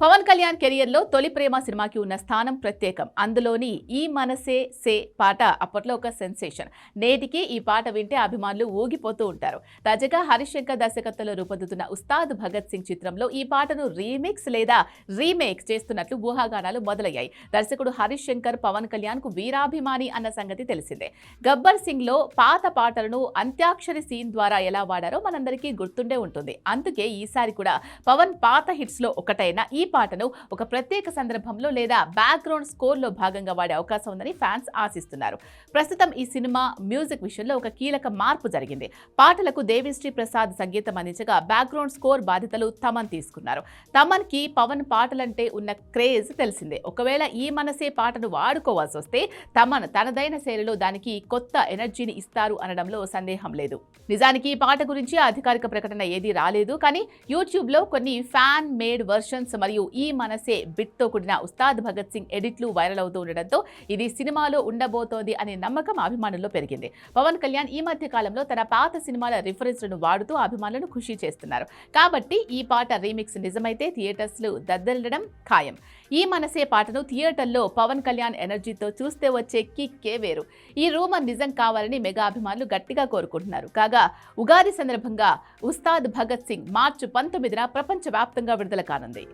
పవన్ కళ్యాణ్ కెరియర్లో తొలి ప్రేమ సినిమాకి ఉన్న స్థానం ప్రత్యేకం. అందులోని ఈ మనసే సే పాట అప్పట్లో ఒక సెన్సేషన్. నేటికి ఈ పాట వింటే అభిమానులు ఊగిపోతూ ఉంటారు. తాజాగా హరీష్ శంకర్ దర్శకత్వంలో రూపొందుతున్న ఉస్తాద్ భగత్ సింగ్ చిత్రంలో ఈ పాటను రీమిక్స్ లేదా రీమేక్ చేస్తున్నట్లు ఊహాగానాలు మొదలయ్యాయి. దర్శకుడు హరీష్ శంకర్ పవన్ కళ్యాణ్ కు వీరాభిమాని అన్న సంగతి తెలిసిందే. గబ్బర్ సింగ్ లో పాత పాటలను అంత్యాక్షరి సీన్ ద్వారా ఎలా వాడారో మనందరికీ గుర్తుండే ఉంటుంది. అందుకే ఈసారి కూడా పవన్ పాత హిట్స్ లో ఒకటైన ఈ పాటను ఒక ప్రత్యేక సందర్భంలో లేదా బ్యాక్గ్రౌండ్ స్కోర్ లో భాగంగా వాడే అవకాశం ఉందని ఫ్యాన్స్ ఆశిస్తున్నారు. ప్రస్తుతం ఈ సినిమా మ్యూజిక్ విషయంలో ఒక కీలక మార్పు జరిగింది. పాటలకు దేవిశ్రీ ప్రసాద్ సంగీతం అందించగా బ్యాక్గ్రౌండ్ స్కోర్ బాధ్యతలు తమన్ తీసుకున్నారు. తమన్ కి పవన్ పాటలంటే ఉన్న క్రేజ్ తెలిసిందే. ఒకవేళ ఈ మనసే పాటను వాడుకోవాల్సి వస్తే తమన్ తనదైన శైలిలో దానికి కొత్త ఎనర్జీని ఇస్తారు అనడంలో సందేహం లేదు. నిజానికి ఈ పాట గురించి అధికారిక ప్రకటన ఏదీ రాలేదు. కానీ యూట్యూబ్ లో కొన్ని ఫ్యాన్ మేడ్ వర్షన్స్ మరియు ఈ మనసే బిట్ తో కూడిన ఉస్తాద్ భగత్ సింగ్ ఎడిట్లు వైరల్ అవుతూ ఉండడంతో ఇది సినిమాలో ఉండబోతోంది అనే నమ్మకం అభిమానుల్లో పెరిగింది. పవన్ కళ్యాణ్ ఈ మధ్య కాలంలో తన పాత సినిమాల రిఫరెన్స్లను వాడుతూ అభిమానులను ఖుషి చేస్తున్నారు. కాబట్టి ఈ పాట రీమిక్స్ నిజమైతే థియేటర్స్ దద్దరిల్లడం ఖాయం. ఈ మనసే పాటను థియేటర్లో పవన్ కళ్యాణ్ ఎనర్జీతో చూస్తే వచ్చే కిక్కే వేరు. ఈ రూమర్ నిజం కావాలని మెగా అభిమానులు గట్టిగా కోరుకుంటున్నారు. కాగా ఉగాది సందర్భంగా ఉస్తాద్ భగత్ సింగ్ మార్చి 19న ప్రపంచవ్యాప్తంగా విడుదల కానుంది.